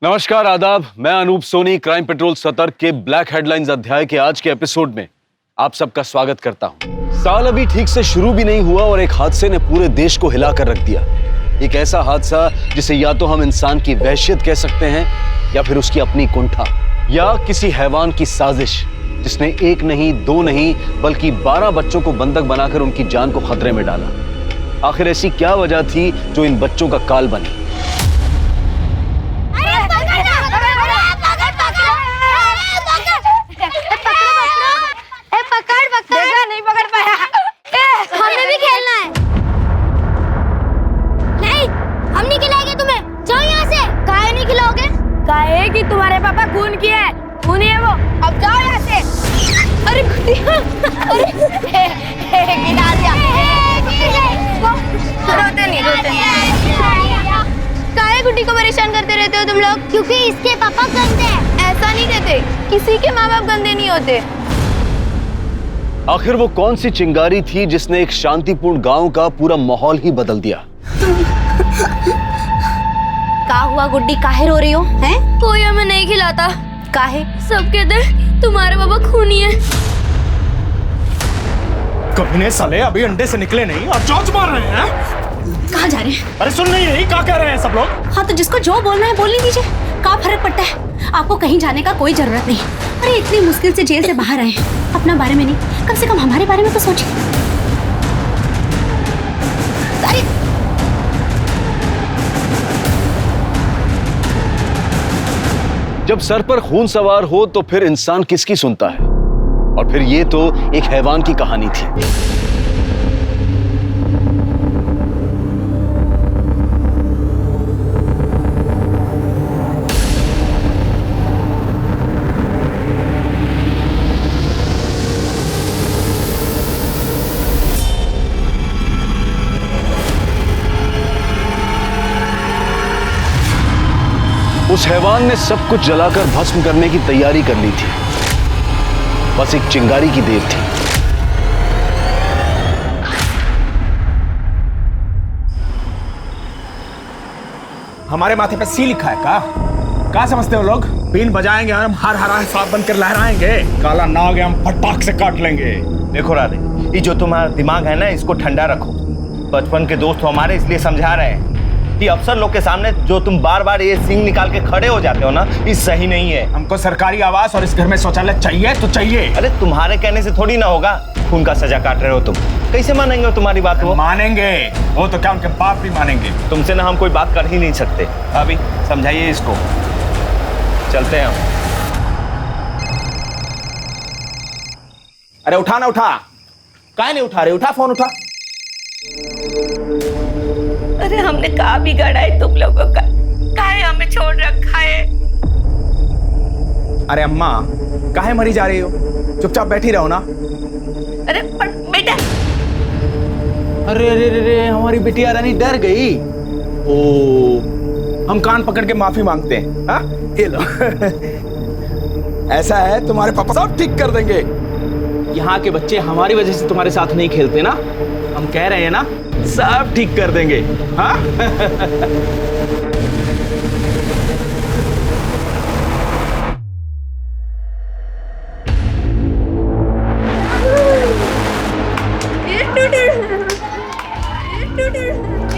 नमस्कार, आदाब। मैं अनूप सोनी क्राइम पेट्रोल सतर्क के ब्लैक हेडलाइंस अध्याय के आज के एपिसोड में आप सबका स्वागत करता हूं। साल अभी ठीक से शुरू भी नहीं हुआ और एक हादसे ने पूरे देश को हिलाकर रख दिया। एक ऐसा हादसा जिसे या तो हम इंसान की वहशियत कह सकते हैं या फिर उसकी अपनी कुंठा, या किसी हैवान की साजिश जिसने एक नहीं, दो नहीं, बल्कि 12 बच्चों को बंधक बनाकर उनकी जान को खतरे में डाला। आखिर ऐसी क्या वजह थी जो इन बच्चों का काल बनी? नहीं पकड़ पाया। हमें भी खेलना है। नहीं, हम नहीं खिलाएंगे तुम्हें। जाओ यहाँ से। काहे नहीं खिलाओगे? काहे कि तुम्हारे पापा खून किए हैं। खूनी है वो। अब जाओ यहाँ से। अरे गिरा दिया। रोते नहीं। काहे गुड्डी को परेशान करते रहते हो तुम लोग? क्योंकि इसके पापा गंदे हैं। ऐसा नहीं कहते, किसी के माँ बाप गंदे नहीं होते। आखिर वो कौन सी चिंगारी थी जिसने एक शांतिपूर्ण गांव का पूरा माहौल ही बदल दिया? क्या हुआ गुड्डी, काहे रो रही हो? हैं? कोई हमें नहीं खिलाता। काहे? सब कहते तुम्हारे बाबा खूनी है। कभी साले अभी अंडे से निकले नहीं और चोंच मार रहे हैं। कहाँ जा रहे हैं? अरे सुन नहीं रही, क्या कह रहे हैं सब लोग? हाँ तो जिसको जो बोलना है बोलने दीजिए। क्या फर्क पड़ता है? आपको कहीं जाने का कोई जरूरत नहीं। अरे इतनी मुश्किल से जेल से बाहर आए, अपना बारे में नहीं, कम से कम हमारे बारे में तो सोचिए। जब सर पर खून सवार हो तो फिर इंसान किसकी सुनता है? और फिर ये तो एक हैवान की कहानी थी। उस हैवान ने सब कुछ जलाकर भस्म करने की तैयारी कर ली थी। बस एक चिंगारी की देर थी। हमारे माथे पे सी लिखा है क्या समझते हो लोग? बीन बजाएंगे हम, हर हरा सांप बनकर लहराएंगे, काला नाग हम फटाक से काट लेंगे। देखो राधे, ये जो तुम्हारा दिमाग है ना, इसको ठंडा रखो। बचपन के दोस्त हो हमारे, इसलिए समझा रहे हैं कि अफसर लोग के सामने जो तुम बार बार ये सिंग निकाल के खड़े हो जाते हो ना, ये सही नहीं है। हमको सरकारी आवास और इस घर में शौचालय चाहिए तो चाहिए। अरे तुम्हारे कहने से थोड़ी ना होगा। खून का सजा काट रहे हो तुम, कैसे मानेंगे तुम्हारी बात? वो मानेंगे, वो तो क्या उनके बाप भी मानेंगे। तुमसे ना हम कोई बात कर ही नहीं सकते। अभी समझाइए इसको, चलते हैं हम। अरे उठा ना, उठा। काहे नहीं उठा रहे? उठा फोन, उठा। अरे हमने कहा बिगाड़ा है तुम लोगों का? काहे हमें छोड़ रखा है? अरे अम्मा, काहे मरी जा रही हो? चुपचाप बैठी रहो ना। अरे पर बेटा। अरे अरे अरे, हमारी बिटिया रानी डर गई। ओ, हम कान पकड़ के माफी मांगते हैं। हाँ, ये लो। ऐसा है, तुम्हारे पापा सब ठीक कर देंगे। यहाँ के बच्चे हमारी वजह से तुम्हारे साथ नहीं खेलते ना, हम कह रहे हैं ना, सब ठीक कर देंगे। हाँ?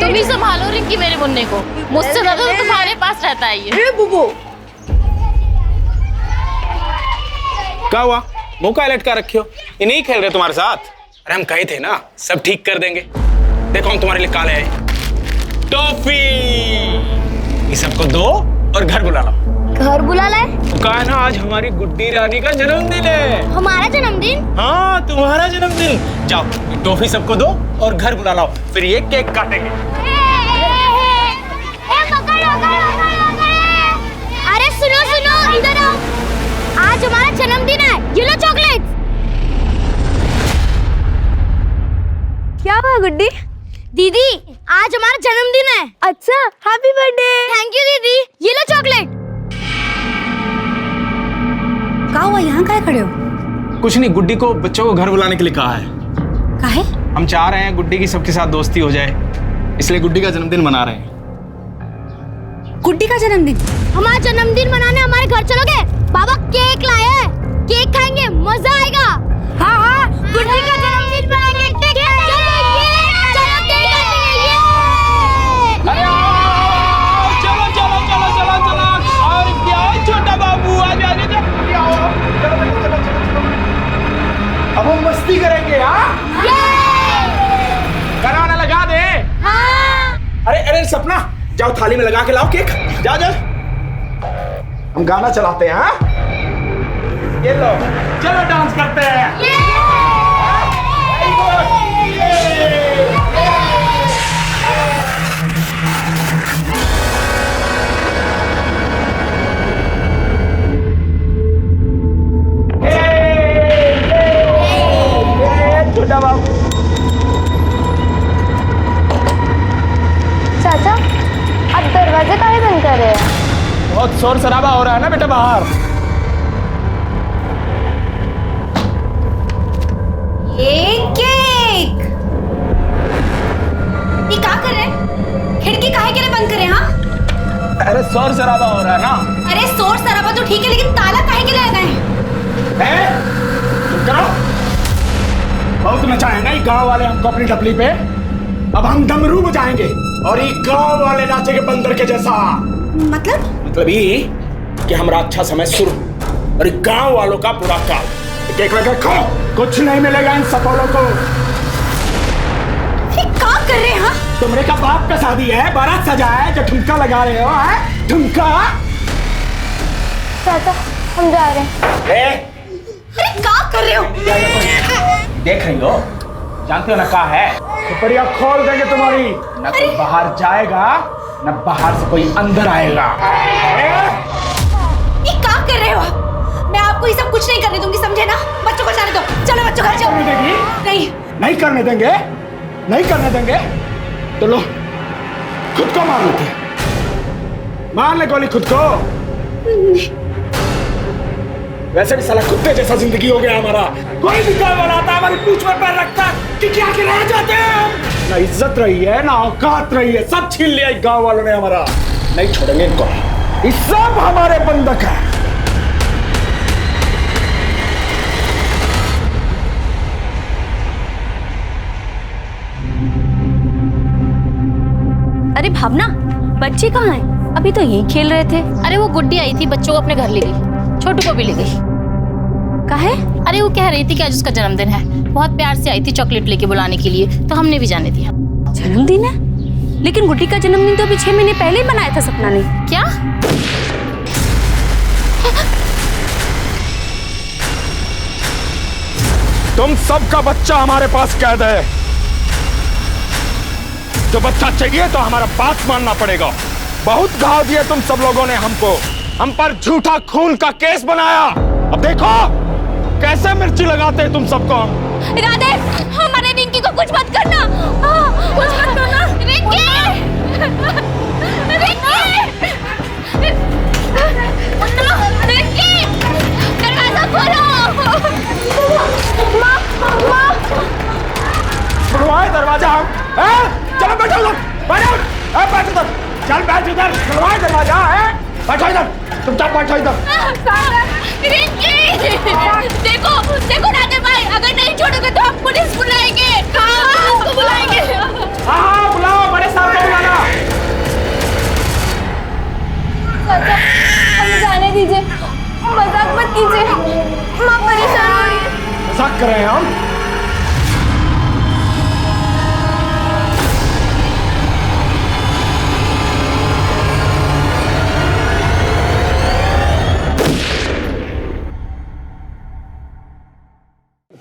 तुम ही संभालो रिंकी मेरे मुन्ने को, मुझसे ज्यादा तो तुम्हारे पास रहता है ये। बुबू, क्या हुआ? मुंह का लटका रखे हो? ये नहीं खेल रहे तुम्हारे साथ? अरे हम कहे थे ना, सब ठीक कर देंगे। देखो हम तुम्हारे लिए काले हैं टॉफी। ये सबको दो और घर बुला लो। घर बुला लाए? तो कहा ना, आज हमारी गुड्डी रानी का जन्मदिन है। हमारा जन्मदिन? हाँ, तुम्हारा जन्मदिन। जाओ, ये टॉफी सबको दो और घर बुला लाओ, फिर ये केक काटेंगे। अरे सुनो सुनो, इधर आओ। आज हमारा जन्मदिन है, ये लो चॉकलेट। क्या हुआ गुड्डी? दीदी, आज हमारा जन्मदिन है। अच्छा, हैप्पी बर्थडे। थैंक यू दीदी, ये लो चॉकलेट। क्या हुआ, यहाँ काहे खड़े हो? कुछ नहीं, गुड्डी को बच्चों को घर बुलाने के लिए कहा है। काहे? हम चाह रहे हैं गुड्डी की सबके साथ दोस्ती हो जाए, इसलिए गुड्डी का जन्मदिन मना रहे हैं। गुड्डी का जन्मदिन। हमारा जन्मदिन मनाने हमारे घर चलोगे? बाबा केक लाए हैं, केक खाएंगे, मजा आएगा। हाँ हाँ, गुड्डी का जन्मदिन मनाएंगे, केक खाएंगे। चलो केक काटेंगे, ये। अरे आओ, चलो चलो चलो चलो चलो। और क्या है छोटा बाबू, आज आज आओ। चलो चलो चलो चलो। अब हम मस्ती करेंगे, हाँ? गाना लगा दे। अरे अरे सपना, जाओ थाली में लगा के लाओ केक। जाओ जाओ, हम गाना चलाते हैं। हाँ, ये लो, चलो डांस करते हैं। Very good. छोटा बाबू। चाचा, आप दरवाजे काहे बंद कर रहे हैं? बहुत शोर शराबा हो रहा है ना बेटा बाहर। ये केक ये क्या कर रहे हैं? खिड़की काहे के लिए बंद करे? हाँ, अरे शोर शराबा हो रहा है ना। अरे शोर शराबा तो ठीक है, लेकिन ताला काहे के लिए लगाए? चुप करो। बहुत नचाए ना ये गांव वाले हमको अपनी डबली पे। अब हम डमरू बजाएंगे और ये गांव वाले नाचेंगे बंदर के जैसा। मतलब ये कि हमारा अच्छा समय शुरू और ये गांव वालों का बुरा काल। केक लगा खाओ, कुछ नहीं मिलेगा इन सफलों को। ये क्या कर रहे हैं? हाँ, तुमरे का बाप का शादी है, बारात सजा है, जो ठुमका लगा रहे हो। है ठुमका। चाचा, हम जा रहे हैं। अरे क्या कर रहे हो? देख रही हो, जानते हो ना क्या है? सुपरिया खोल देंगे तुम्हारी। न कोई बाहर जाएगा, न बाहर से कोई अंदर आएगा। ये क्या कर रहे हो? मैं आपको ये सब कुछ नहीं करने दूंगी, समझे ना? बच्चों को जाने दो। चलो बच्चों को जाओ। नहीं करने देंगे, नहीं करने देंगे। तो लो, खुद को मार लेते। मार ले गोली खुद को। वैसे भी साला कुत्ते जैसा जिंदगी हो गया हमारा। कोई भी गाँव वाला आता है हमारी पूंछ पर पैर रखता है कि क्या के रह जाते हैं। ना इज्जत रही है, ना औकात रही है, सब छीन लिया गाँव वालों ने हमारा। नहीं छोड़ेंगे इनको, ये सब हमारे बंधक है। अरे भावना, बच्चे कहाँ हैं? अभी तो यहीं खेल रहे थे। अरे वो गुड्डी आई थी, बच्चों को अपने घर ले गई, छोटू को भी ले गई। काहे? अरे वो कह रही थी कि आज उसका जन्मदिन है, बहुत प्यार से आई थी चॉकलेट लेके बुलाने के लिए, तो हमने भी जाने दिया। जन्मदिन है? लेकिन गुड्डी का जन्मदिन तो अभी 6 महीने पहले ही मनाया था सपना ने। क्या? तुम सबका बच्चा हमारे पास कैद है। जो बच्चा चाहिए तो हमारा बात मानना पड़ेगा। बहुत घाव दिए तुम सब लोगों ने हमको, हम पर झूठा खून का केस बनाया। अब देखो कैसे मिर्ची लगाते हैं तुम सबको। राधे, हमारे रिंकी को कुछ मत करना। कुछ मत करना। रिंकी! रिंकी! दरवाजा खोलो। माँ, माँ। खुलवाए दरवाजा हम। चलो बैठो उधर, बैठो। बैठ उधर, चल बैठ उधर। खुलवाए दरवाजा है, बैठो इधर, चुपचाप बैठो इधर। रिंकी! देखो देखो राधे भाई, अगर नहीं छोड़ोगे तो हम पुलिस बुलाएंगे। हाँ, बुलाएंगे। हाँ बुलाओ, बड़े साहब को बुलाना। चाचा, हमें जाने दीजिए, मजाक मत कीजिए, माँ परेशान हो रही है। मजाक कर रहे हैं हम?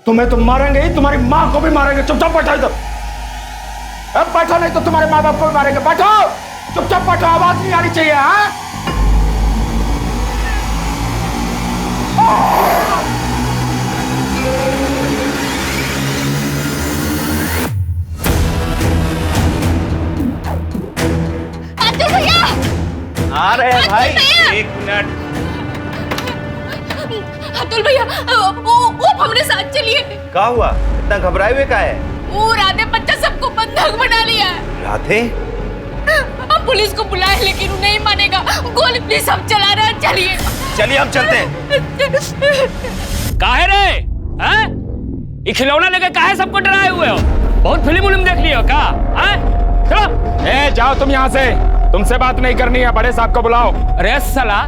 तुम्हें तो मारेंगे ही, तुम्हारी माँ को भी मारेंगे। चुपचाप बैठो इधर। अब बैठो, नहीं तो तुम्हारे माँ बाप को भी मारेंगे। बैठो, चुपचाप बैठो, आवाज नहीं आनी चाहिए। हाँ भैया, आ रहे हैं भाई, एक मिनट। अतुल भैया, वो हमरे साथ चलिए। क्या हुआ? इतना घबराए हुए का है? वो राधे बच्चा सबको बंधक बना लिया है। राधे? हम पुलिस को बुलाए लेकिन वो नहीं मानेगा। गोली प्लीज हम चला रहे हैं, चलिए चलिए हम चलते हैं। काहे रे हैं? ये खिलौना लेके काहे सबको डराए हुए हो? बहुत फिल्म उल्म देख ली हो क्या? हैं? चलो। ए जाओ तुम यहाँ से, तुमसे बात नहीं करनी है, बड़े साहब को बुलाओ। अरे साला,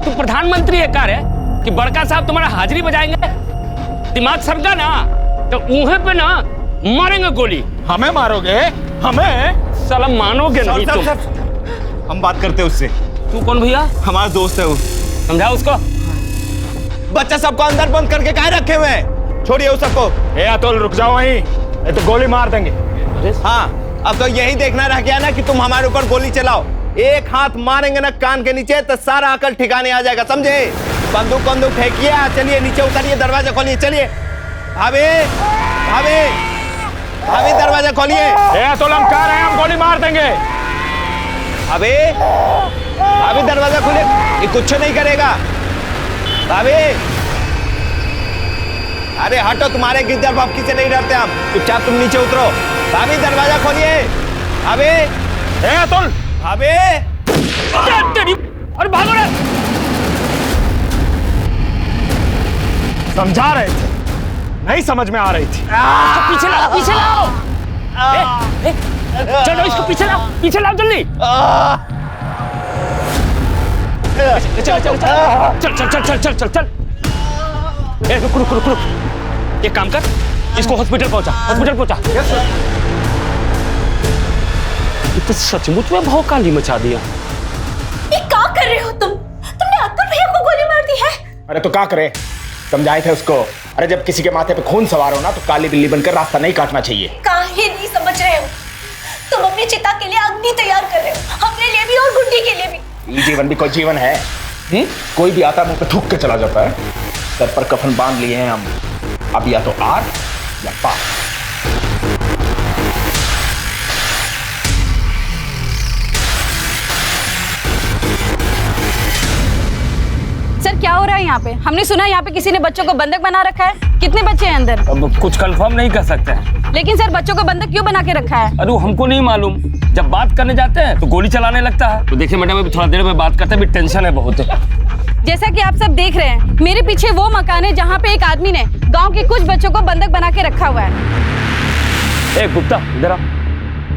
तू प्रधानमंत्री है क्या रे कि बड़का साहब तुम्हारा हाजिरी बजाएंगे? दिमाग सरका ना तो ऊहे पे ना मारेंगे गोली। हमें मारोगे? हमें? साला मानोगे नहीं तुम। हम बात करते हैं उससे। तू कौन भैया? हमारा दोस्त है वो। समझाओ उसको। बच्चा सबको अंदर बंद करके काहे रखे हुए हैं? छोड़िए उस सबको। ए अतुल रुक जाओ वहीं, ये तो गोली मार देंगे। हाँ, अब तो यही देखना रह गया ना कि तुम हमारे ऊपर गोली चलाओ। एक हाथ मारेंगे ना कान के नीचे तो सारा अकल ठिकाने आ जाएगा, समझे? बंदूक फेंकिए, चलिए नीचे उतरिए, दरवाजा खोलिए, चलिए। भाभी भाभी भाभी दरवाजा खोलिए। ए अतुल हम कह रहे हैं, हम गोली मार देंगे। भाभी भाभी दरवाजा खोलिए, ये कुछ नहीं करेगा। भाभी अरे हटो, तुम्हारे गिद्दर बापकी से नहीं डरते हम, चुपचाप तुम नीचे उतरो। भाभी दरवाजा खोलिए। भाभी ए अतुल, भाभी अरे भागो रे। समझा रहे थे, नहीं समझ में आ रही थी। पीछे लाओ, पीछे लाओ। चलो इसको पीछे लाओ जल्दी। चल। ए रुक। एक काम कर, इसको हॉस्पिटल पहुंचा। ये तो सचमुच में भौकाली मचा दिया। ये क्या कर रहे हो तुमने अतुल भैया को गोली मार दी है। अरे तो क्या करे, समझाए थे उसको। अरे जब किसी के माथे पे खून सवार हो ना तो काली बिल्ली बनकर रास्ता नहीं काटना चाहिए। काहे नहीं समझ रहे हो? तुम अपनी चिता के लिए अग्नि तैयार कर रहे हो, अपने लिए भी और गुड्डी के लिए भी। ये जीवन भी कोई जीवन है? कोई भी आता मुंह पे थूक के चला जाता है। सर पर कफन बांध लिए हैं हम, अब या तो आर या पार। सर क्या हो रहा है यहाँ पे? हमने सुना यहाँ पे किसी ने बच्चों को बंधक बना रखा है। कितने बच्चे हैं अंदर? अब कुछ कंफर्म नहीं कर सकते हैं। लेकिन सर बच्चों को बंधक क्यों बना के रखा है? अरे हमको नहीं मालूम, जब बात करने जाते हैं तो गोली चलाने लगता है। तो देखिए मैडम, अभी थोड़ा देर में बात करते हैं, अभी टेंशन है बहुत। जैसा कि आप सब देख रहे हैं, मेरे पीछे वो मकान है जहाँ पे एक आदमी ने गाँव के कुछ बच्चों को बंधक बना के रखा हुआ है। ए गुप्ता इधर आ।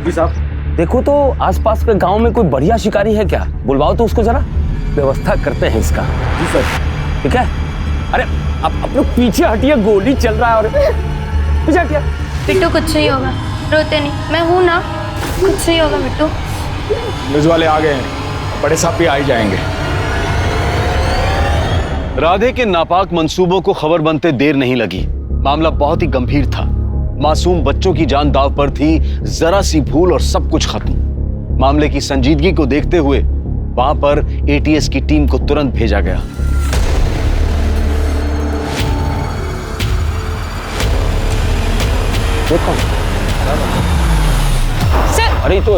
जी साहब। देखो तो आसपास के गांव में कोई बढ़िया शिकारी है क्या? बुलवाओ तो उसको, जरा व्यवस्था करते हैं इसका। जी सर। ठीक है? अरे आप लोग पीछे हटिए, गोली चल रहा है। और पीछे हटिए। बिट्टू कुछ नहीं होगा, रोते नहीं, मैं हूँ ना, कुछ नहीं होगा बिट्टू। न्यूज वाले आ गए हैं, बड़े साहब भी आ ही जाएंगे। राधे के नापाक मंसूबों को खबर बनते देर नहीं लगी। मामला बहुत ही गंभीर था। मासूम बच्चों की जान दांव पर थी, जरा सी भूल और सब कुछ खत्म। मामले की संजीदगी को देखते हुए वहां पर एटीएस की टीम को तुरंत भेजा गया। सर अरे तो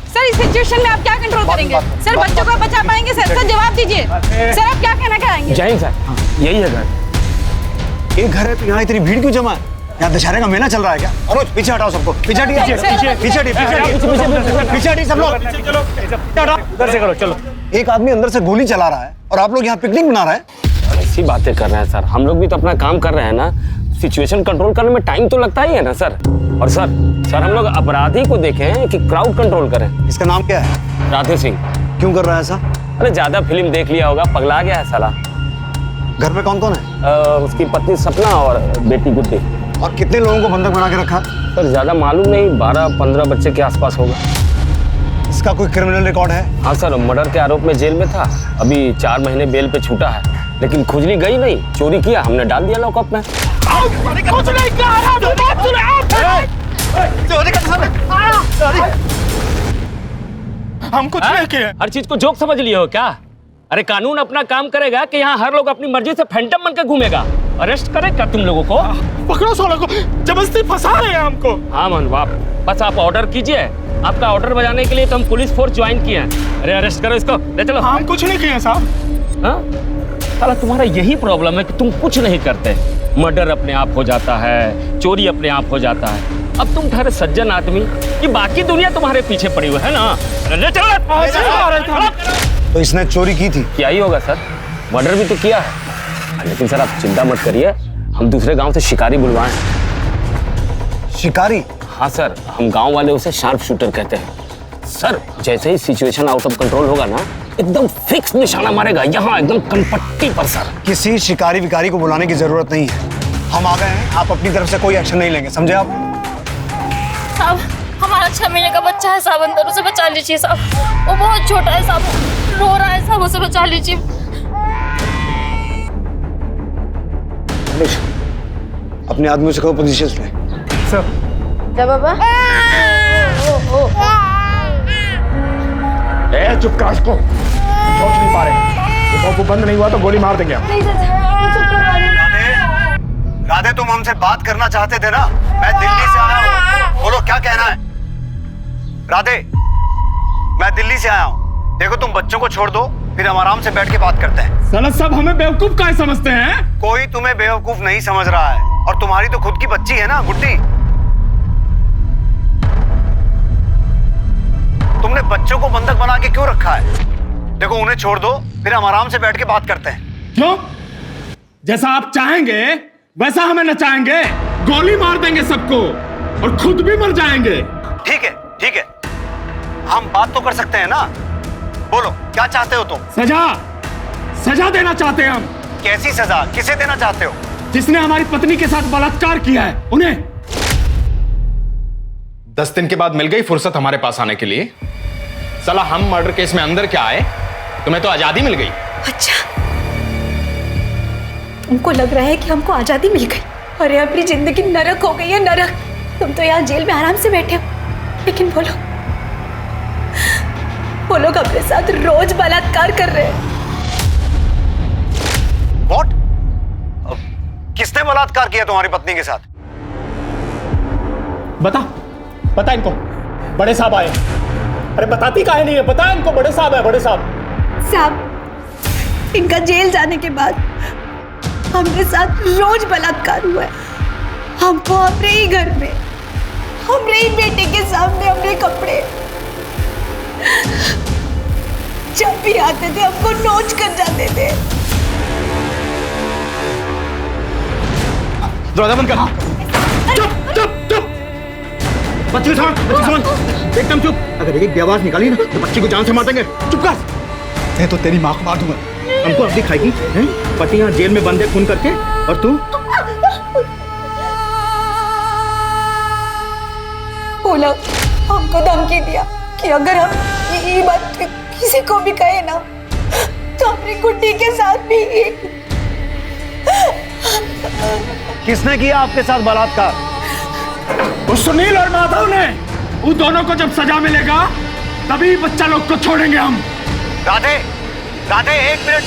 सर इस सिचुएशन में आप क्या कंट्रोल करेंगे? सर बच्चों को बचा पाएंगे? सर जवाब दीजिए। सर आप क्या कहना चाहेंगे? जय हिंद सर, यही है घर। एक घर है तो यहाँ इतनी भीड़ क्यों जमा है? यहाँ दशहरे का मेला चल रहा है क्या? अनुज पीछे हटाओ सबको, पीछे हटिए, पीछे हटिए सब लोग, उधर से करो, चलो। एक आदमी अंदर से गोली चला रहा है और आप लोग यहाँ पिकनिक मना रहे हैं। ऐसी बातें कर रहे हैं सर, हम लोग भी तो अपना काम कर रहे हैं ना। सिचुएशन कंट्रोल करने में टाइम तो लगता ही है ना सर। और सर हम लोग अपराधी को देखें कि क्राउड कंट्रोल करें। इसका नाम क्या है? राधे सिंह। क्यों कर रहा है ऐसा? अरे ज्यादा फिल्म देख लिया होगा, पगला गया है साला। घर में कौन कौन है? उसकी पत्नी सपना और बेटी गुड्डी। और कितने लोगों को बंधक बना के रखा? सर ज्यादा मालूम नहीं, 12-15 बच्चे के आसपास होगा। इसका कोई क्रिमिनल रिकॉर्ड है? हाँ सर, मर्डर के आरोप में जेल में था, अभी 4 महीने बेल पे छूटा है। लेकिन खुजली गई नहीं, चोरी किया, हमने डाल दिया लॉकअप में। हम कुछ नहीं किए। हर चीज को जोक समझ लिए हो क्या? अरे कानून अपना काम करेगा कि यहाँ हर लोग अपनी मर्जी से फैंटम बनकर घूमेगा। अरेस्ट करेगा तुम लोगों को। पकड़ो सालों को, जबरदस्ती फंसा रहे हैं हमको। हाँ मन बाप, बस आप ऑर्डर कीजिए। आपका ऑर्डर बजाने के लिए तो हम पुलिस फोर्स ज्वाइन किए हैं। अरे अरेस्ट करो इसको, ले चलो। हम कुछ नहीं किए साहब। हाँ साला, तुम्हारा यही प्रॉब्लम है कि तुम कुछ नहीं करते। मर्डर अपने आप हो जाता है, चोरी अपने आप हो जाता है। अब तुम ठहरे सज्जन आदमी, कि बाकी दुनिया तुम्हारे पीछे पड़ी हुई है ना। ले चलो। तो इसने चोरी की थी? क्या ही होगा सर, मर्डर भी तो किया है। लेकिन सर आप चिंता मत करिए, हम दूसरे गांव से शिकारी बुलवाए हैं। शिकारी? हाँ सर, हम गांव वाले उसे शार्प शूटर कहते हैं। सर जैसे ही सिचुएशन आउट ऑफ कंट्रोल होगा ना, एकदम फिक्स निशाना मारेगा, यहाँ एकदम कनपट्टी पर सर। किसी शिकारी विकारी को बुलाने की जरूरत नहीं है, हम आ गए हैं। आप अपनी तरफ से कोई एक्शन नहीं लेंगे, समझे आप? साहब हमारा 6 महीने का बच्चा है साहब, अंदर उसे बचा लीजिए साहब, वो बहुत छोटा है साहब, रो रहा है साहब, उसे बचा लीजिए। अपने आदमियों से कहो पोजीशन ले। जा बाबा। ए चुप कर इसको, सोच नहीं पा रहे। वो बंद नहीं हुआ तो गोली मार देंगे हम। राधे तुम हमसे बात करना चाहते थे ना, मैं दिल्ली से आया हूँ, बोलो क्या कहना है? राधे मैं दिल्ली से आया हूँ, देखो तुम बच्चों को छोड़ दो, फिर हम आराम से बैठ के बात करते हैं। साला सब हमें बेवकूफ काहे समझते हैं? कोई तुम्हें बेवकूफ नहीं समझ रहा है, और तुम्हारी तो खुद की बच्ची है ना गुड्डी। तुमने बच्चों को बंधक बना के क्यों रखा है? देखो उन्हें छोड़ दो, फिर हम आराम से बैठ के बात करते हैं। क्यों? जैसा आप चाहेंगे वैसा हमें नचाएंगे, गोली मार देंगे सबको और खुद भी मर जाएंगे। ठीक है ठीक है, हम बात तो कर सकते हैं ना, बोलो क्या चाहते हो तुम? सजा देना चाहते हैं हम। कैसी सजा, किसे देना चाहते हो? जिसने हमारी पत्नी के साथ बलात्कार किया है उन्हें। 10 दिन के बाद मिल गई फुर्सत हमारे पास आने के लिए। साला हम मर्डर केस में अंदर क्या आए, तुम्हें तो आजादी मिल गई। अच्छा, तुमको लग रहा है कि हमको आजादी मिल गई? अरे अपनी जिंदगी नरक हो गई है, नरक। तुम तो यहाँ जेल में आराम से बैठे हो, लेकिन वो लोग अपने साथ रोज बलात्कार कर रहे हैं। What? किसने बलात्कार किया तुम्हारी पत्नी के साथ? बता इनको, बड़े साहब आए। अरे बताती काहे नहीं है, बता इनको, बड़े साहब है, बड़े साहब। साहब इनका जेल जाने के बाद हमरे साथ रोज बलात्कार हुआ है। हमको अपने ही घर में, हमरे ही बेटे के सामने हमरे कपड़े, जब भी आते थे हमको नोच कर जाते थे। दरवाजा बंद कर। चुप। बच्ची एकदम चुप। अगर एक भी आवाज निकाली ना तो बच्ची को जान से मार देंगे। चुप कर। मैं तो तेरी माँ को मार दूंगा। हमको अब दिखाएगी पति यहाँ जेल में बंद है खून करके, और तू? बोला हमको धमकी दिया कि अगर हम ये बात किसी को भी कहे ना तो अपनी गुड्डी के साथ भी। किसने किया आपके साथ बलात्कार? उस सुनील और माधव ने। उन दोनों को जब सजा मिलेगा तभी बच्चा लोग को छोड़ेंगे हम। राधे एक मिनट।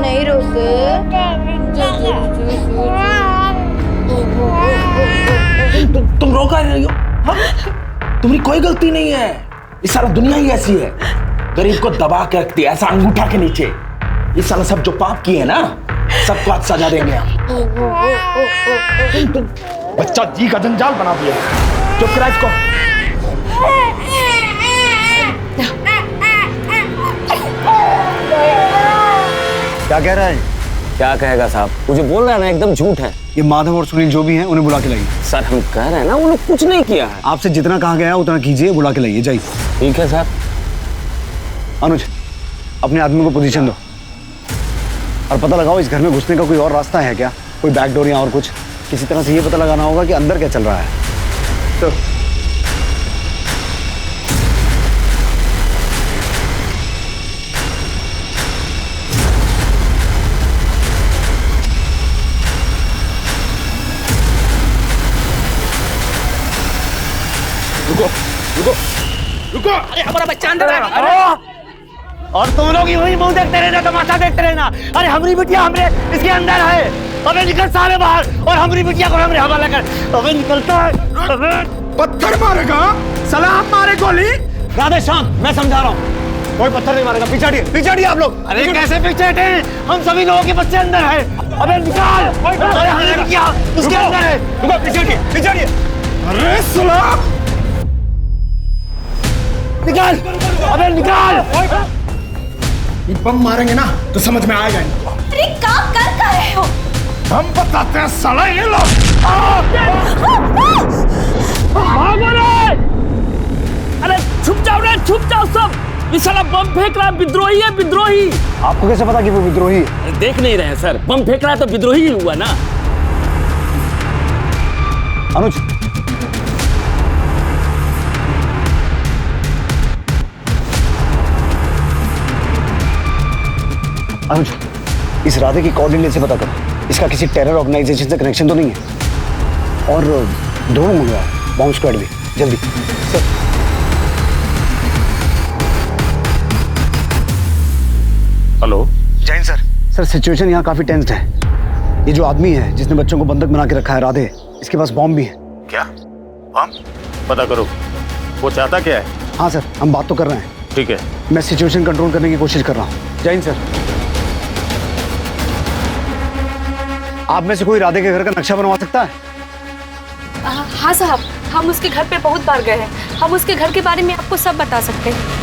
नहीं रोते। तुम रो कर रही हो? तुम्हारी कोई गलती नहीं है, ये सारा दुनिया ही ऐसी है, गरीब को दबा के रखती है ऐसा अंगूठा के नीचे। ये साला सब जो पाप किए हैं ना, सबको आज सजा देंगे हम। बच्चा जी का जंजाल बना दिया। चुप करा इसको। क्या कह रहा है? क्या कहेगा साहब, मुझे बोल रहा है ना, एकदम झूठ है। ये माधव और सुनील जो भी हैं उन्हें बुला के लाइए। सर हम कह रहे हैं ना, वो लोग कुछ नहीं किया है। आपसे जितना कहा गया उतना कीजिए, बुला के लाइए, जाइए। ठीक है सर। अनुज अपने आदमी को पोजीशन दो और पता लगाओ इस घर में घुसने का कोई और रास्ता है क्या, कोई बैकडोर या और कुछ। किसी तरह से ये पता लगाना होगा कि अंदर क्या चल रहा है। तो रुको। अरे हमारा बच्चा अंदर आ गया। और तुम लोग वही मुंह देखते रहना, तमाशा देखते रहना। अरे हमारी बिटिया हमरे इसके अंदर है, अबे निकल सारे बाहर, और हमारी बिटिया को हमरे हवाला कर। अबे निकलता है। पत्थर मारेगा साला, आप मारे गोली। राधे शांत, मैं समझा रहा हूँ। कोई पत्थर नहीं मारेगा। पीछे हटिए आप लोग। अरे कैसे पीछे हटे? हम सभी लोगों के बच्चे अंदर हैं। अबे निकाल। अरे हमने क्या उसके अंदर है। रुको, पीछे हटिए। अरे सुना, निकाल। अबे निकाल। ये बम मारेंगे ना तो समझ में आएगा इनको। अरे काम कर रहे हो? हम बताते हैं साला ये लोग। भागो रे! अरे छुप जाओ सब। ये साला बम फेंक रहा है, विद्रोही है, विद्रोही। आपको कैसे पता कि वो विद्रोही है? अरे देख नहीं रहे हैं सर, बम फेंक रहा है तो विद्रोही ही हुआ ना। अनुज, इस राधे की कोऑर्डिनेट से पता करो। इसका किसी टेरर ऑर्गेनाइजेशन से कनेक्शन तो नहीं है? और दोनों मंगवाओ, बॉम्ब स्क्वाड भी, जल्दी। Hello. Jain sir. Sir situation यहाँ काफी टेंस्ड है। ये जो आदमी है जिसने बच्चों को बंधक बना के रखा है राधे, इसके पास बॉम्ब भी है। क्या बम? पता करो वो चाहता क्या है। हाँ सर, हम बात तो कर रहे हैं। ठीक है, मैं सिचुएशन कंट्रोल करने की कोशिश कर रहा हूँ। जैन सर, आप में से कोई राधे के घर का नक्शा बनवा सकता है? हाँ साहब, हम उसके घर पे बहुत बार गए हैं। हम उसके घर के बारे में आपको सब बता सकते हैं।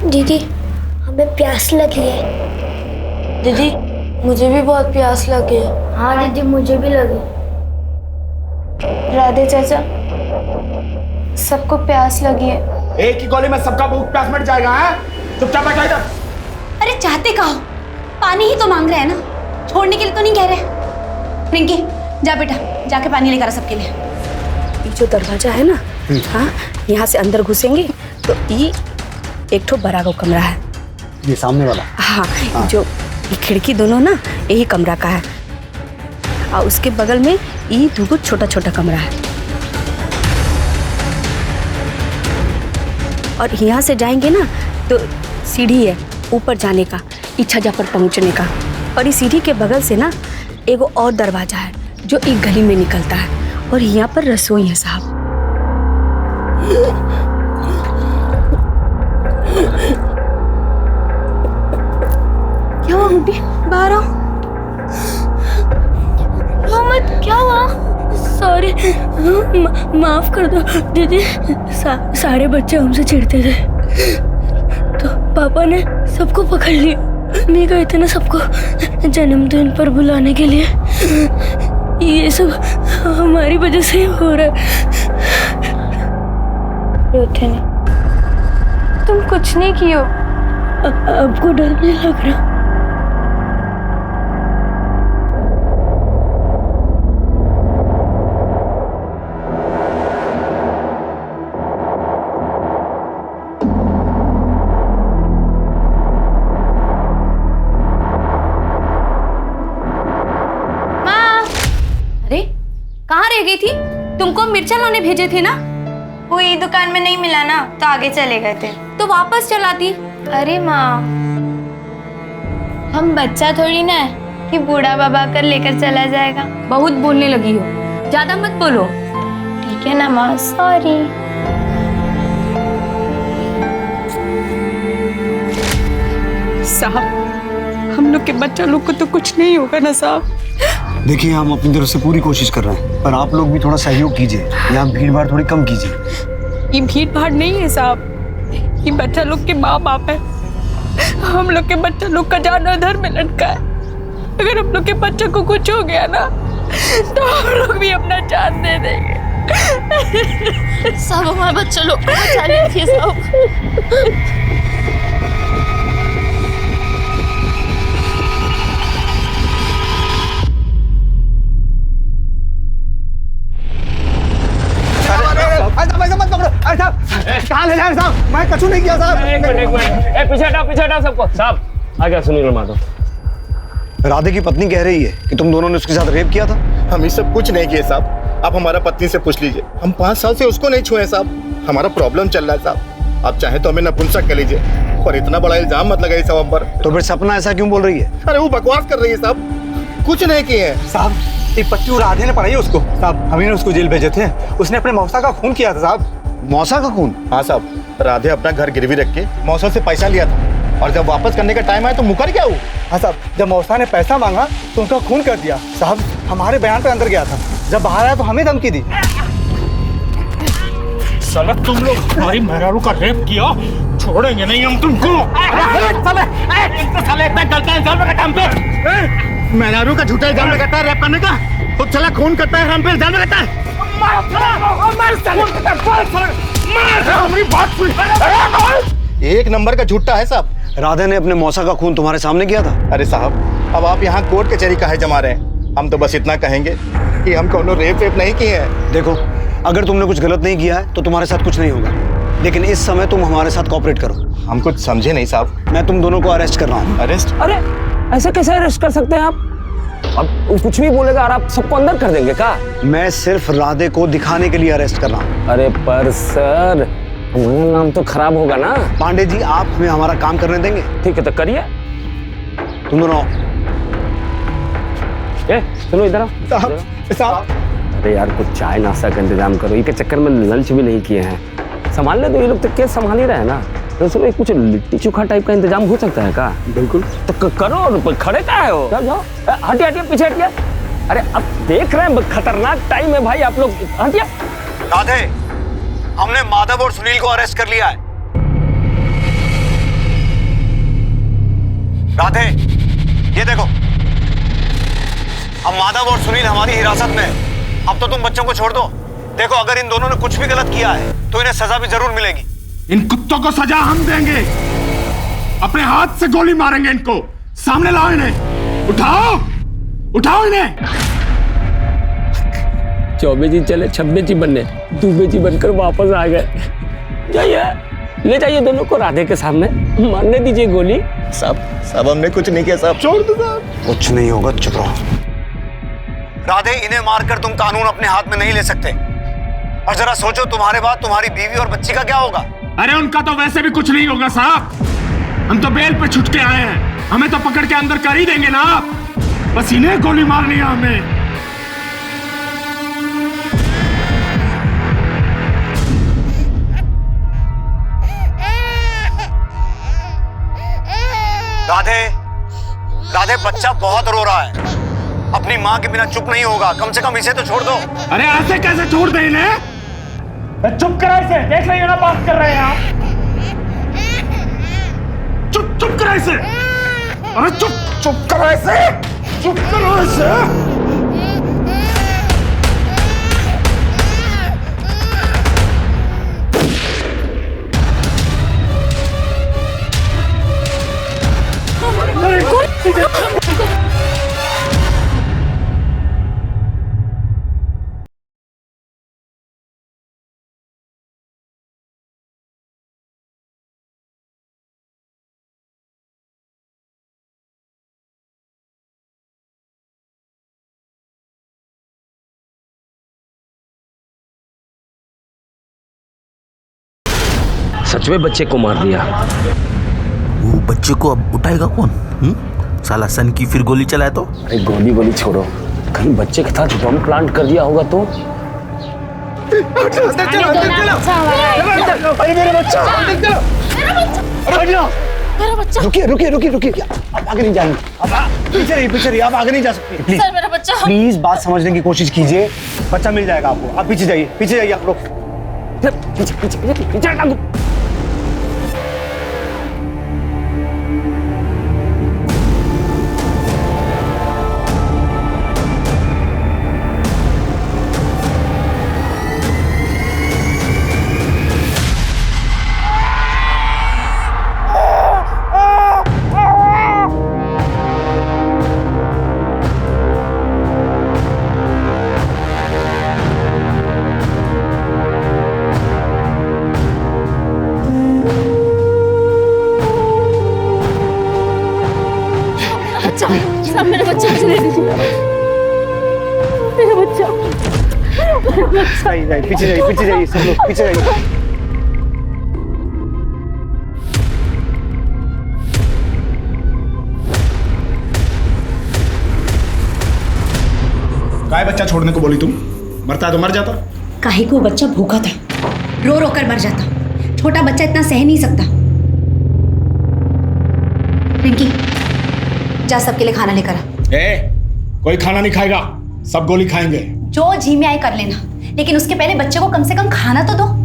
दीदी, हमें प्यास लगी है। दीदी मुझे भी बहुत प्यास लगी है। हाँ दीदी, मुझे भी लगी। राधे चाचा, सबको प्यास लगी है। एक ही गोली में सबका भूख प्यास मिट जाएगा। है चुपचाप बैठा इधर। अरे चाहते का हो? पानी ही तो मांग रहे हैं ना, छोड़ने के लिए तो नहीं कह रहे। रिंकी जा बेटा, जाके पानी लेकर आ सबके लिए। ये जो दरवाजा है ना, हाँ, यहाँ से अंदर घुसेंगे तो ये एक ठो बड़ा का कमरा है। ये सामने वाला? हाँ, जो ये खिड़की दोनों ना यही कमरा का है। और उसके बगल में ये दो छोटा छोटा कमरा है। और यहाँ से जाएंगे ना तो सीढ़ी है ऊपर जाने का, छज्जा पर पहुँचने का। और इस सीढ़ी के बगल से ना एगो और दरवाजा है जो एक गली में निकलता है। और यहाँ पर रसोई है साहब। क्या हुआ गुड्डी? बाहर आओ। मोहम्मद, क्या हुआ? सॉरी, माफ कर दो दीदी। सारे बच्चे हमसे चिढ़ते थे तो पापा ने सबको पकड़ लिया। नहीं गए थे ना सबको जन्मदिन पर बुलाने के लिए। ये सब हमारी वजह से हो रहा है। रोते नहीं, तुम कुछ नहीं कियो। आपको डर नहीं लग रहा? कहाँ रह गई थी? तुमको मिर्चा लाने भेजे थे ना? कोई दुकान में नहीं मिला ना तो आगे चले गए थे। तो वापस चलाती। अरे माँ, हम बच्चा थोड़ी ना है कि बूढ़ा बाबा कर लेकर चला जाएगा। बहुत बोलने लगी हो, ज्यादा मत बोलो। ठीक है ना माँ, सॉरी। साहब, हम लोग के बच्चा लोग को तो कुछ नहीं होगा ना साहब? देखिए, हम अपनी तरफ से पूरी कोशिश कर रहे हैं, पर आप लोग भी थोड़ा सहयोग कीजिए। यहाँ भीड़ भाड़ थोड़ी कम कीजिए। ये भीड़ भाड़ नहीं है साहब, ये बच्चा लोग के माँ बाप है। हम लोग के बच्चा लोग का जान अधर में लटका है। अगर हम लोग के बच्चे को कुछ हो गया ना तो हम लोग भी अपना जान दे देंगे। सब हमारे बच्चे लोग को बचा लीजिए सब। कहाँ ले जाए साहब? मैं कुछ नहीं किया साहब। एक मिनट, पीछे हटाओ सबको। साहब आ गया सुनील माधव। राधे की पत्नी कह रही है कि तुम दोनों ने उसके साथ रेप किया था। हम ये सब कुछ नहीं किए साहब। आप हमारा पत्नी से पूछ लीजिए। हम 5 साल से उसको नहीं छुए साहब। हमारा प्रॉब्लम चल रहा है साहब। आप चाहे तो हमें नपुंसक कह लीजिए, ऊपर इतना बड़ा इल्जाम मत लगाइए साहब हम पर। तो फिर सपना ऐसा क्यों बोल रही है? अरे वो बकवास कर रही है साहब, कुछ नहीं किए हैं साहब। एक पट्टी राधे ने पढ़ाई उसको साहब, हम ही ने उसको जेल भेजे थे। उसने अपने मौसा का खून किया था साहब। मौसा का खून? हाँ साहब, राधे अपना घर गिरवी रख के मौसा से पैसा लिया था और जब वापस करने का टाइम आया तो मुकर गया वो। हाँ साहब, जब मौसा ने पैसा मांगा तो उनका खून कर दिया साहब। हमारे बयान पे अंदर गया था, जब बाहर आया तो हमें धमकी दी। साला तुम लोग हमारी मेहरारू का रेप किया, छोड़ेंगे नहीं हम तुमको। मेहरारू का झूठा इल्जाम लगाता है रेप करने का, खुद साला खून करता है, हम पे इल्जाम लगाता है। एक नंबर का झूठा है साहब। राधे ने अपने मौसा का खून तुम्हारे सामने किया था? अरे साहब, अब आप यहाँ कोर्ट कचहरी काहे जमा रहे हैं? हम तो बस इतना कहेंगे कि हम कोनो रेप नहीं किए हैं। देखो, अगर तुमने कुछ गलत नहीं किया है तो तुम्हारे साथ कुछ नहीं होगा, लेकिन इस समय तुम हमारे साथ कोऑपरेट करो। हम कुछ समझे नहीं साहब। मैं तुम दोनों को अरेस्ट कर रहा हूँ। अरेस्ट? अरे ऐसे कैसे अरेस्ट कर सकते हैं आप? अब कुछ भी बोलेगा और आप सबको अंदर कर देंगे क्या? मैं सिर्फ राधे को दिखाने के लिए अरेस्ट कर रहा हूँ। अरे पर सर, हमारा नाम तो खराब होगा ना। पांडे जी, आप हमें हमारा काम करने देंगे? ठीक है तो करिए। तुम दोनों चलो इधर आओ। साहब अरे यार, कुछ चाय नाश्ता का इंतजाम करो। इनके चक्कर में लंच भी नहीं किए हैं। संभाल ले तो ये लोग तो केस संभाल ही रहे हैं ना। तो चलो कुछ लिट्टी चोखा टाइप का इंतजाम हो सकता है क्या? बिल्कुल। तो करो, खड़े क्या है हो? जाओ हटिए हटिए, पीछे हटिए। अरे अब देख रहे हैं खतरनाक टाइम है भाई, आप लोग हटिए। राधे, हमने माधव और सुनील को अरेस्ट कर लिया है। राधे, ये देखो, अब माधव और सुनील हमारी हिरासत में है। अब तो तुम बच्चों को छोड़ दो। देखो, अगर इन दोनों ने कुछ भी गलत किया है तो इन्हें सजा भी जरूर मिलेगी। इन कुत्तों को सजा हम देंगे, अपने हाथ से गोली मारेंगे इनको। सामने लाओ इन्हें, उठाओ उठाओ इन्हें। चौबे जी चले छब्बे जी बनने, दूबे जी बनकर वापस आ गए। जाइए, ले जाइए दोनों को राधे के सामने, मारने दीजिए गोली। साहब हमने कुछ नहीं किया साहब, छोड़ दो साहब। कुछ नहीं होगा, चुप रहो। राधे, इन्हें मारकर तुम कानून अपने हाथ में नहीं ले सकते। और जरा सोचो, तुम्हारे बाद तुम्हारी बीवी और बच्ची का क्या होगा? अरे उनका तो वैसे भी कुछ नहीं होगा साहब, हम तो बेल पे छुट के आए हैं, हमें तो पकड़ के अंदर कर ही देंगे ना आप। बस इन्हें गोली मारनी है हमें। राधे, राधे, बच्चा बहुत रो रहा है, अपनी माँ के बिना चुप नहीं होगा। कम से कम इसे तो छोड़ दो। अरे ऐसे कैसे छोड़ दे इन्हें? चुप करा इसे, देख रही हो ना बात कर रहे हैं आप। चुप चुप करा इसे। अरे चुप करा इसे, चुप करो इसे। सच में बच्चे को मार दिया। वो बच्चे को अब उठाएगा कौन? साला सन की फिर गोली चलाए तो? अरे गोली छोड़ो, कहीं बच्चे के साथ बम प्लांट कर दिया होगा तो? मेरा बच्चा। रुकिए, आप आगे नहीं जाएंगे। पीछे रहिए, आप आगे नहीं जा सकते। प्लीज सर, मेरा बच्चा। प्लीज बात समझने की कोशिश कीजिए, बच्चा मिल जाएगा आपको। आप पीछे जाइए आप लोग। पीछे मेरा बच्चा पीछे जाइए सब लोग, पीछे जाइए। काय बच्चा छोड़ने को बोली तुम? मरता है तो मर जाता। काहे को बच्चा भूखा था, रो रो कर मर जाता। छोटा बच्चा इतना सह नहीं सकता। रिंकी, जा सबके लिए खाना लेकर आ। कोई खाना नहीं खाएगा, सब गोली खाएंगे। जो जी में आए कर लेना, लेकिन उसके पहले बच्चे को कम से कम खाना तो दो।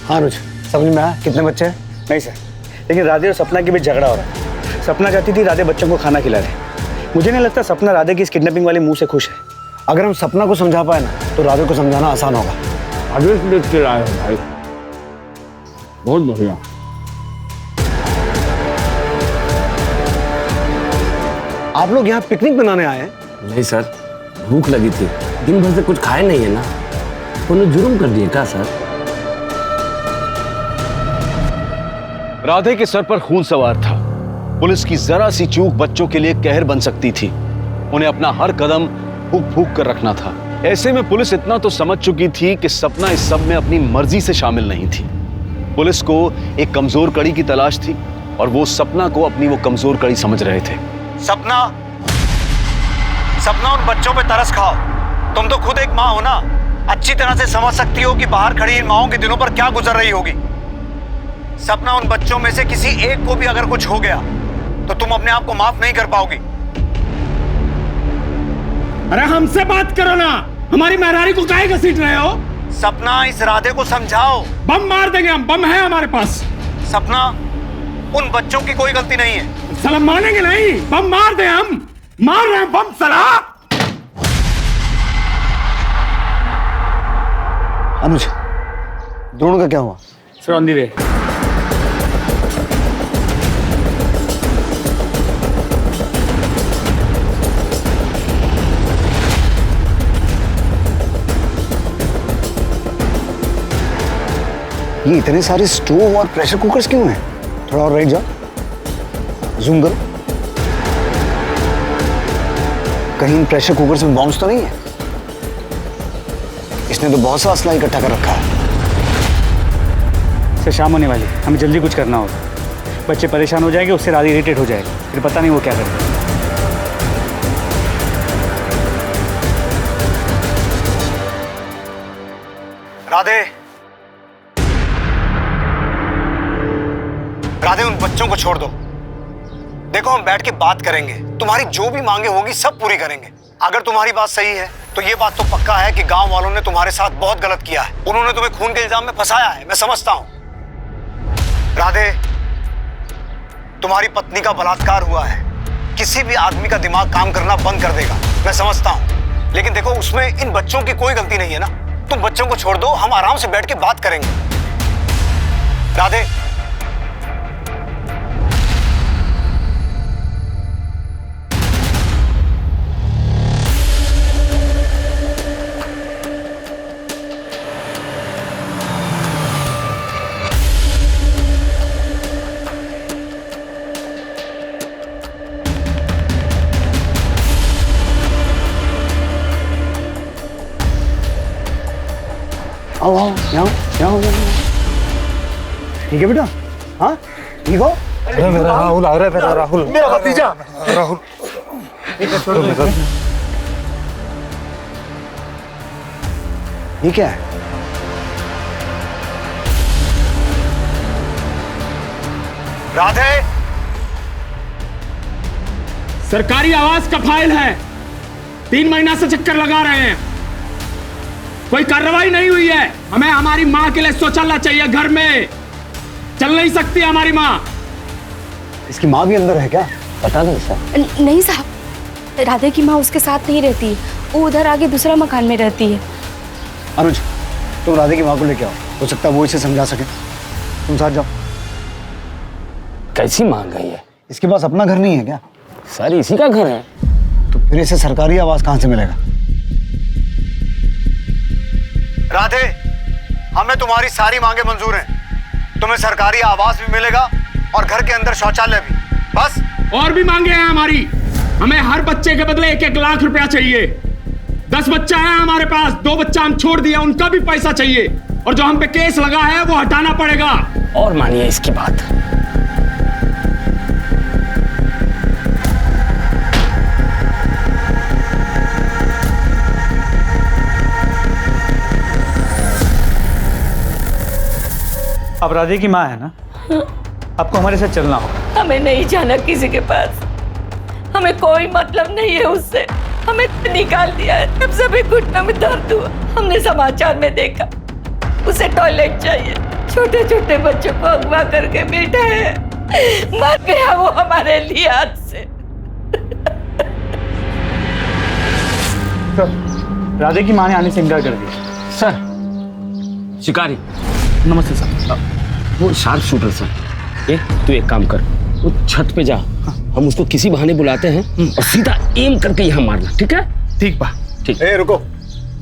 हाँ अनुज, समझ में आया कितने बच्चे हैं? नहीं सर, लेकिन राधे और सपना के बीच झगड़ा हो रहा है। सपना चाहती थी राधे बच्चों को खाना खिला दे। मुझे नहीं लगता सपना राधे की इस किडनैपिंग वाले मुंह से खुश है। अगर हम सपना को समझा पाए ना तो राधे को समझाना आसान होगा। आदेश देख के लाए हो भाई, बहुत बढ़िया। आप लोग यहाँ पिकनिक मनाने आए हैं? नहीं सर, भूख लगी थी, दिन भर से कुछ खाए नहीं है ना। उन्होंने जुर्म कर दिया क्या सर? राधे के सर पर खून सवार था। पुलिस की जरा सी चूक बच्चों के लिए कहर बन सकती थी। उन्हें अपना हर कदम फूक फूक कर रखना था। ऐसे में पुलिस इतना तो समझ चुकी थी कि सपना इस सब में अपनी मर्जी से शामिल नहीं थी। पुलिस को एक कमजोर कड़ी की तलाश थी और वो सपना को अपनी वो कमजोर कड़ी समझ रहे थे। सपना, सपना उन बच्चों पे तरस खाओ। तुम तो खुद एक माँ हो ना, अच्छी तरह से समझ सकती हो कि बाहर खड़ी इन माओं के दिनों पर क्या गुजर रही होगी। सपना, उन बच्चों में से किसी एक को भी अगर कुछ हो गया तो तुम अपने आप को माफ नहीं कर पाओगी। अरे हमसे बात करो ना, हमारी मेहरारी को काहे घसीट रहे हो? सपना, इस राधे को समझाओ। बम मार देंगे हम, बम है हमारे पास। सपना, उन बच्चों की कोई गलती नहीं है। साला मानेंगे नहीं, बम मार दे हम, मार रहे हैं बम साला। अनुज, द्रोण का क्या हुआ? सर ऑन दी वे। ये इतने सारे स्टोव और प्रेशर कुकर्स क्यों हैं? थोड़ा और राइट जाओ, जूम करो। कहीं प्रेशर कुकर्स में बॉम्ब्स तो नहीं है? इसने तो बहुत सा असला इकट्ठा कर रखा है। सर शाम होने वाली, हमें जल्दी कुछ करना होगा। बच्चे परेशान हो जाएंगे, उससे राधे इरिटेट हो जाएगा, फिर पता नहीं वो क्या करेगा। राधे, राधे, उन बच्चों को छोड़ दो। देखो, हम बैठ के बात करेंगे, तुम्हारी जो भी मांगे होगी सब पूरी करेंगे। अगर तुम्हारी बात सही है तो ये बात तो पक्का है कि गांव वालों ने तुम्हारे साथ बहुत गलत किया है। उन्होंने तुम्हें खून के इल्जाम में फंसाया है, मैं समझता हूं। राधे, तुम्हारी पत्नी का बलात्कार हुआ है, किसी भी आदमी का दिमाग काम करना बंद कर देगा, मैं समझता हूं। लेकिन देखो, उसमें इन बच्चों की कोई गलती नहीं है ना। तुम बच्चों को छोड़ दो, हम आराम से बैठ के बात करेंगे। राधे, आओ आओ, यहाँ ठीक है बेटा? हाँ ठीक हो? अरे मेरा राहुल आ रहा है, मेरा राहुल, मेरा भतीजा राहुल। ये क्या है? राधे, सरकारी आवास का फाइल है, 3 महीना से चक्कर लगा रहे हैं, कोई कार्रवाई नहीं हुई है। हमें हमारी माँ के लिए शौचालय चाहिए, घर में चल नहीं सकती हमारी माँ। इसकी माँ भी अंदर है क्या? पता नहीं सर। नहीं साहब, राधे की माँ उसके साथ नहीं रहती, वो उधर आगे दूसरा मकान में रहती है। अनुज, तुम राधे की माँ को लेके आओ, हो सकता है वो इसे समझा सके। तुम साथ जाओ। कैसी मांग गई है? इसके पास अपना घर नहीं है क्या? सर इसी का घर है। तो फिर इसे सरकारी आवास कहां से मिलेगा? राधे, हमें तुम्हारी सारी मांगे मंजूर हैं, तुम्हें सरकारी आवास भी मिलेगा और घर के अंदर शौचालय भी। बस और भी मांगे हैं हमारी। हमें हर बच्चे के बदले 1-1 लाख रुपया चाहिए। 10 बच्चा है हमारे पास, 2 बच्चा हम छोड़ दिया, उनका भी पैसा चाहिए। और जो हम पे केस लगा है वो हटाना पड़ेगा। और मानिए इसकी बात। आप राधे की माँ है ना? आपको हमारे साथ चलना होगा। हमें नहीं जाना किसी के पास, हमें कोई मतलब नहीं है उससे। हमें निकाल दिया है, तब सभी घुटनों में दर्द हुआ। हमने समाचार में देखा उसे टॉयलेट चाहिए। छोटे छोटे बच्चों को अगवा करके बैठा है, मर गया वो हमारे लिए हाथ से। राधे की माँ ने आने से इनकार कर दिया। सर शिकारी, नमस्ते सर। वो शार्प शूटर सर। तू एक काम कर, वो छत पे जा, हम उसको किसी बहाने बुलाते हैं और सीधा एम करके यहाँ मारना, ठीक है? ठीक बा। ठीक। ए रुको,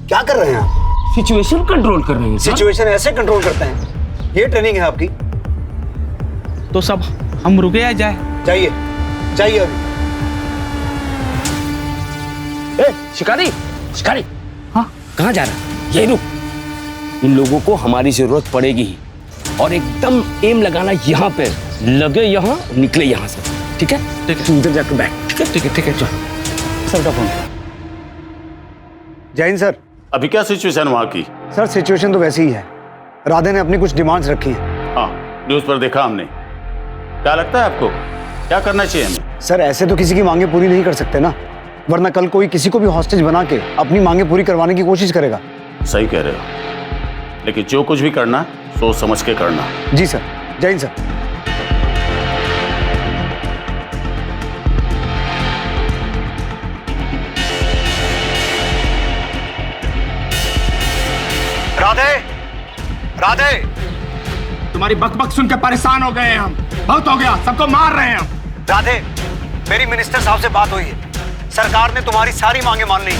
क्या कर रहे हैं आप? सिचुएशन कंट्रोल कर रहे हैं सर। सिचुएशन ऐसे कंट्रोल करते हैं? ये ट्रेनिंग है आपकी? तो सब हम रुके या जाए? जाइए जाइए अभी। शिकारी, शिकारी, हाँ कहाँ जा रहा है? यही रुक। इन लोगों को हमारी जरूरत पड़ेगी ही, और एकदम एम लगाना यहाँ पे, लगे यहाँ निकले यहाँ से, ठीक है? ठीक है, तू उधर जाकर बैठ। ठीक है, ठीक है, ठीक है, चल। सर का फोन। जय हिंद सर। अभी क्या सिचुएशन वहाँ की? सर सिचुएशन तो वैसी ही है। राधे ने अपनी कुछ डिमांड्स रखी हैं। हाँ, न्यूज पर देखा हमने। क्या लगता है आपको, क्या करना चाहिए हमें? सर ऐसे तो किसी की मांगे पूरी नहीं कर सकते ना, वरना कल कोई किसी को भी हॉस्टेज बना के अपनी मांगे पूरी करवाने की कोशिश करेगा। सही कह रहे हो, लेकिन जो कुछ भी करना सोच समझ के करना। जी सर। जय हिंद सर। राधे, राधे, तुम्हारी बकबक सुन के परेशान हो गए हैं हम। बहुत हो गया, सबको मार रहे हैं हम। राधे, मेरी मिनिस्टर साहब से बात हुई है, सरकार ने तुम्हारी सारी मांगे मान ली।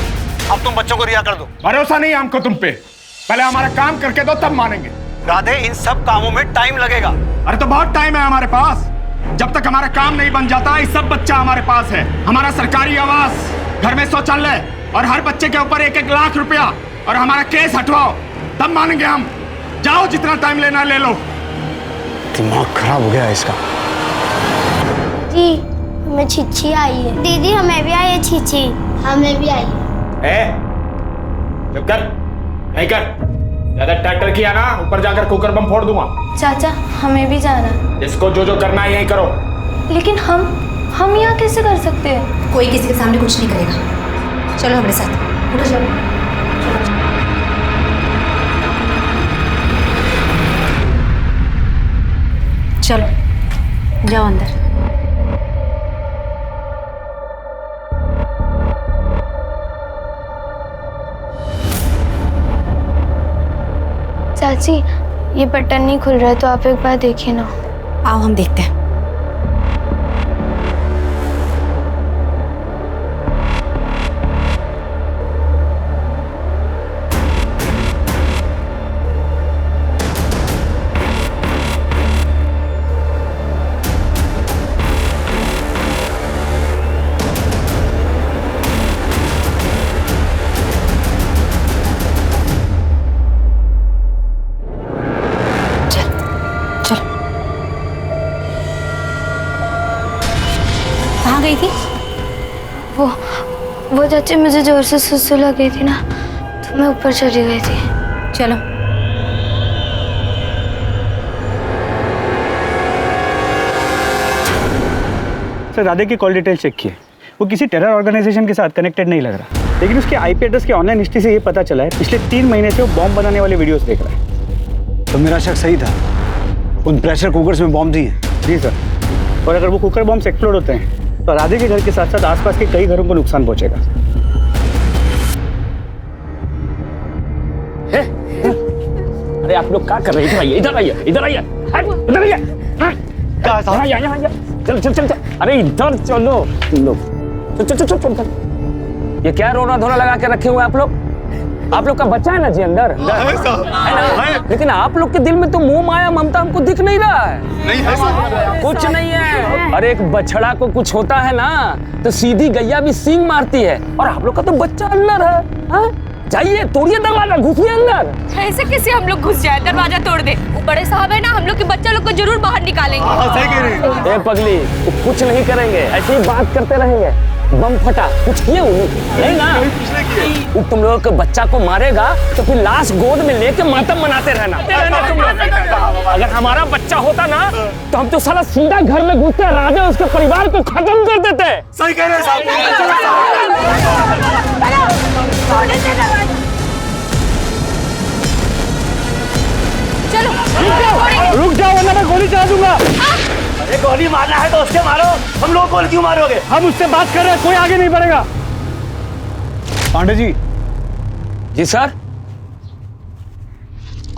अब तुम बच्चों को रिहा कर दो। भरोसा नहीं हमको तुम पे, पहले हमारा काम करके दो तब मानेंगे। राधे, इन सब कामों में टाइम लगेगा। अरे तो बहुत टाइम है हमारे पास। जब तक हमारा काम नहीं बन जाता, ये सब बच्चा हमारे पास है। हमारा सरकारी आवास, घर में शौचालय और हर बच्चे के ऊपर 1-1 लाख रुपया, और हमारा केस हटवाओ तब मानेंगे हम। जाओ, जितना टाइम लेना ले लो। दिमाग खराब हो गया है इसका। जी हमें छिछी आई है। दीदी हमें भी आई है छिछी। हमें भी आई है। चुप कर, नहीं कर। ज्यादा ट्रैक्टर किया ना, ऊपर जाकर कुकर बम फोड़ दूंगा। चाचा हमें भी जाना है। इसको जो जो करना है यही करो। लेकिन हम यहाँ कैसे कर सकते हैं? कोई किसी के सामने कुछ नहीं करेगा। चलो हमारे साथ। उठो चलो। चलो जाओ अंदर। चाची ये बटन नहीं खुल रहा है, तो आप एक बार देखिए ना। आओ हम देखते हैं। कहाँ गई थी? वो चाची मुझे जोर से सुसु लग गई थी ना, तो मैं ऊपर चली गई थी। चलो। सर राधे की कॉल डिटेल चेक किए, वो किसी टेरर ऑर्गेनाइजेशन के साथ कनेक्टेड नहीं लग रहा, लेकिन उसके आईपी एड्रेस के ऑनलाइन हिस्ट्री से ये पता चला है पिछले 3 महीने से वो बॉम्ब बनाने वाले वीडियोस देख रहा है। तो मेरा शक सही था, उन प्रेशर कुकर्स में बॉम्ब दिए। जी सर, और अगर वो कुकर बॉम्ब एक्सप्लोड होते हैं तो राधे के घर के साथ साथ आसपास के कई घरों को नुकसान पहुंचेगा। अरे आप लोग क्या कर रहे हैं? इधर आइए, इधर आइए, इधर आइए। चल चल चल चल। अरे इधर चलो तुम लोग। चल चल चल चल। ये क्या रोना धोना लगा के रखे हुए आप लोग? आप लोग का बच्चा है ना जी अंदर है ना? लेकिन आप लोग के दिल में तो मोह माया ममता हमको दिख नहीं रहा है। नहीं है कुछ नहीं है। अरे एक बछड़ा को कुछ होता है ना तो सीधी गैया भी सींग मारती है, और आप लोग का तो बच्चा अंदर है। हाँ? जाइए तोड़िए दरवाजा, घुसिए अंदर। ऐसे कैसे हम लोग घुस जाए, दरवाजा तोड़ दे? वो बड़े साहब है ना, हम लोग के बच्चा लोग को जरूर बाहर निकालेंगे। सही कह रही है। ए पगली, वो कुछ नहीं करेंगे, ऐसे ही बात करते रहेंगे। बम फटा, कुछ किए नहीं ना? वो तुम लोगों के बच्चा को मारेगा तो फिर लाश गोद में लेके मातम मनाते रहना तुम लोग। अगर हमारा बच्चा होता ना तो हम तो साला सीधा घर में घुसते, राजा उसके परिवार को खत्म कर देते। सही कह रहे हैं चलो रुक जाओ वरना मैं गोली चला दूंगा। अरे गोली मारना है तो उसके मारो, हम लोग गोली क्यों मारोगे? हम उससे बात कर रहे हैं, कोई आगे नहीं बढ़ेगा। पांडे जी। जी सर।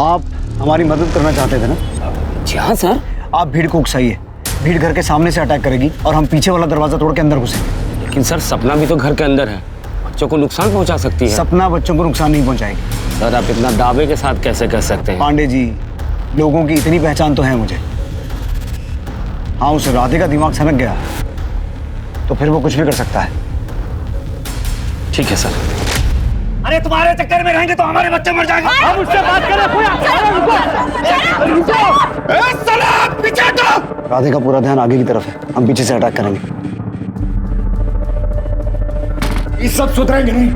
आप हमारी मदद करना चाहते थे ना? जी हाँ सर। आप भीड़ को उकसाइए, भीड़ घर के सामने से अटैक करेगी और हम पीछे वाला दरवाजा तोड़ के अंदर घुसेंगे। लेकिन सर सपना भी तो घर के अंदर है, बच्चों को नुकसान पहुंचा सकती है। सपना बच्चों को नुकसान नहीं पहुंचाएगी। सर आप इतना दावे के साथ कैसे कह सकते हैं? पांडे जी, लोगों की इतनी पहचान तो है मुझे। हाँ, उस राधे का दिमाग सनक गया तो फिर वो कुछ भी कर सकता है। ठीक है सर। अरे तुम्हारे चक्कर में रहेंगे तो हमारे बच्चे मर जाएंगे। हम उससे बात करें, राधे का पूरा ध्यान आगे की तरफ है, हम पीछे से अटैक करेंगे। ये सब सुधरेंगे नहीं,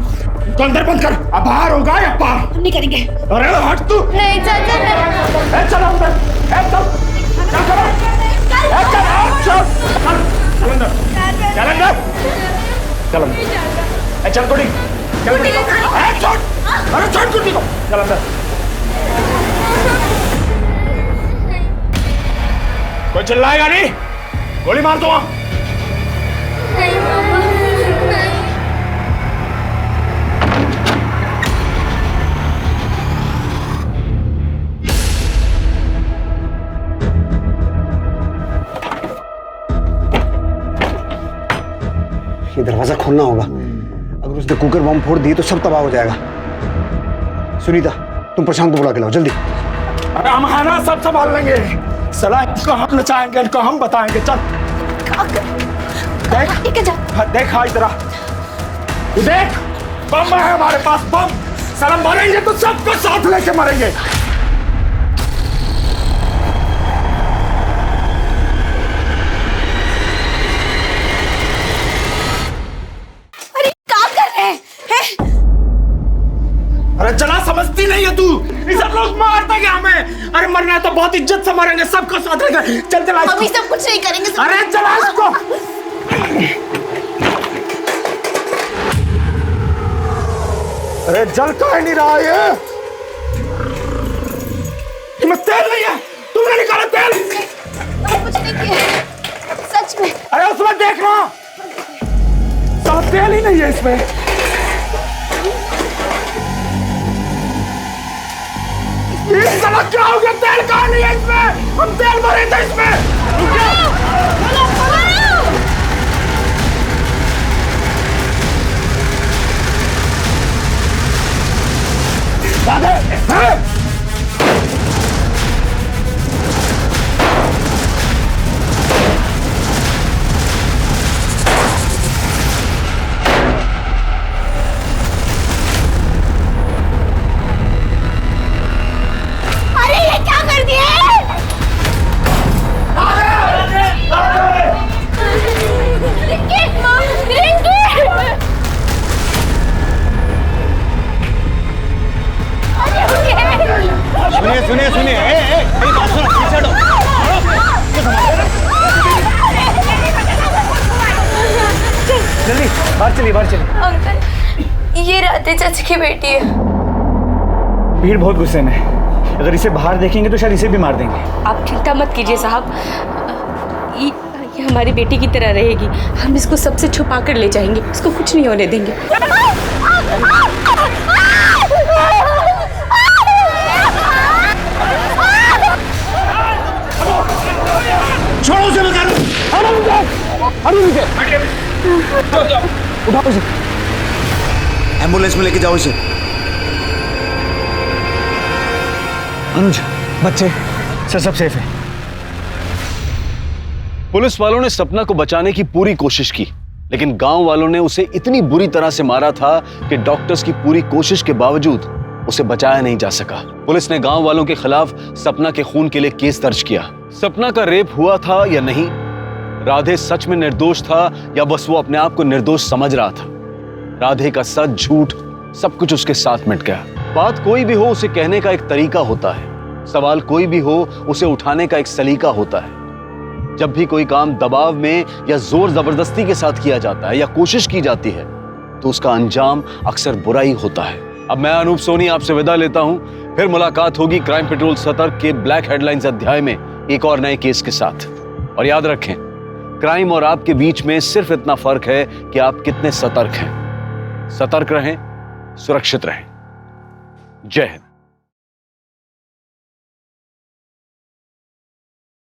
तो अंदर बंद कर। अब बाहर होगा या पार? हम नहीं करेंगे। अरे हट तू। नहीं चाचा, चलो अंदर, चल चल कुटी, अरे छोड़ कुटी को, चल अंदर। कोई चिल्लाएगा नहीं, गोली मार दो। ये दरवाजा खोलना होगा, अगर उसने कुकर बम फोड़ दिए तो सब तबाह हो जाएगा। सुनीता, तुम प्रशांत को बुला के लाओ जल्दी। अरे हम है ना, सब संभाल लेंगे। सलाह इनको हम नचाएंगे, इनको हम बताएंगे। चल देख हाँ इधर आ, देख बम है हमारे पास, बम। साला मरेंगे तो सबको साथ लेके मरेंगे। अरे चला, समझती नहीं है तू, ये सब लोग मार देंगे हमें। अरे मरना है तो बहुत इज्जत से मरेंगे, सबको साथ लेकर। चल चला, हम सब कुछ नहीं करेंगे। अरे चला इसको। अरे जल का नहीं रहा ये, तुम्हें तेल नहीं है, तुमने निकाला तेल। कुछ नहीं किया सच में। अरे उसमें देखना, सब तेल ही नहीं है इसमें। इस साला क्या हो गया, तेल कहाँ नहीं है इसमें? हम तेल भरे थे इसमें। अरे ये क्या कर दिया? सुनिए सुनिए सुनिए, मेरी बात सुनो, पीछे हटो। जल्दी बाहर चलिए, बाहर चलिए। अंकल, ये राधे चाची की बेटी है। भीड़ बहुत गुस्से में है, अगर इसे बाहर देखेंगे तो शायद इसे भी मार देंगे। आप चिंता मत कीजिए साहब, ये हमारी बेटी की तरह रहेगी। हम इसको सबसे छुपा कर ले जाएंगे, इसको कुछ नहीं होने देंगे। छोड़ो उसे, बता दो। उठाओ इसे, एम्बुलेंस में लेके जाओ इसे। अनुज, बच्चे सर सब सेफ है। पुलिस वालों ने सपना को बचाने की पूरी कोशिश की, लेकिन गांव वालों ने उसे इतनी बुरी तरह से मारा था कि डॉक्टर्स की पूरी कोशिश के बावजूद उसे बचाया नहीं जा सका। पुलिस ने गांव वालों के खिलाफ सपना के खून के लिए केस दर्ज किया। सपना का रेप हुआ था या नहीं, राधे सच में निर्दोष था या बस वो अपने आप को निर्दोष समझ रहा था, राधे का सच झूठ सब कुछ उसके साथ मिट गया। बात कोई भी हो उसे कहने का एक तरीका होता है, सवाल कोई भी हो उसे उठाने का एक सलीका होता है। जब भी कोई काम दबाव में या जोर जबरदस्ती के साथ किया जाता है या कोशिश की जाती है तो उसका अंजाम अक्सर बुरा ही होता है। अब मैं अनूप सोनी आपसे विदा लेता हूं, फिर मुलाकात होगी क्राइम पेट्रोल सतर्क के ब्लैक हेडलाइंस अध्याय में एक और नए केस के साथ। और याद रखें, क्राइम और आपके बीच में सिर्फ इतना फर्क है कि आप कितने सतर्क हैं। सतर्क रहें, सुरक्षित रहें। जय हिंद।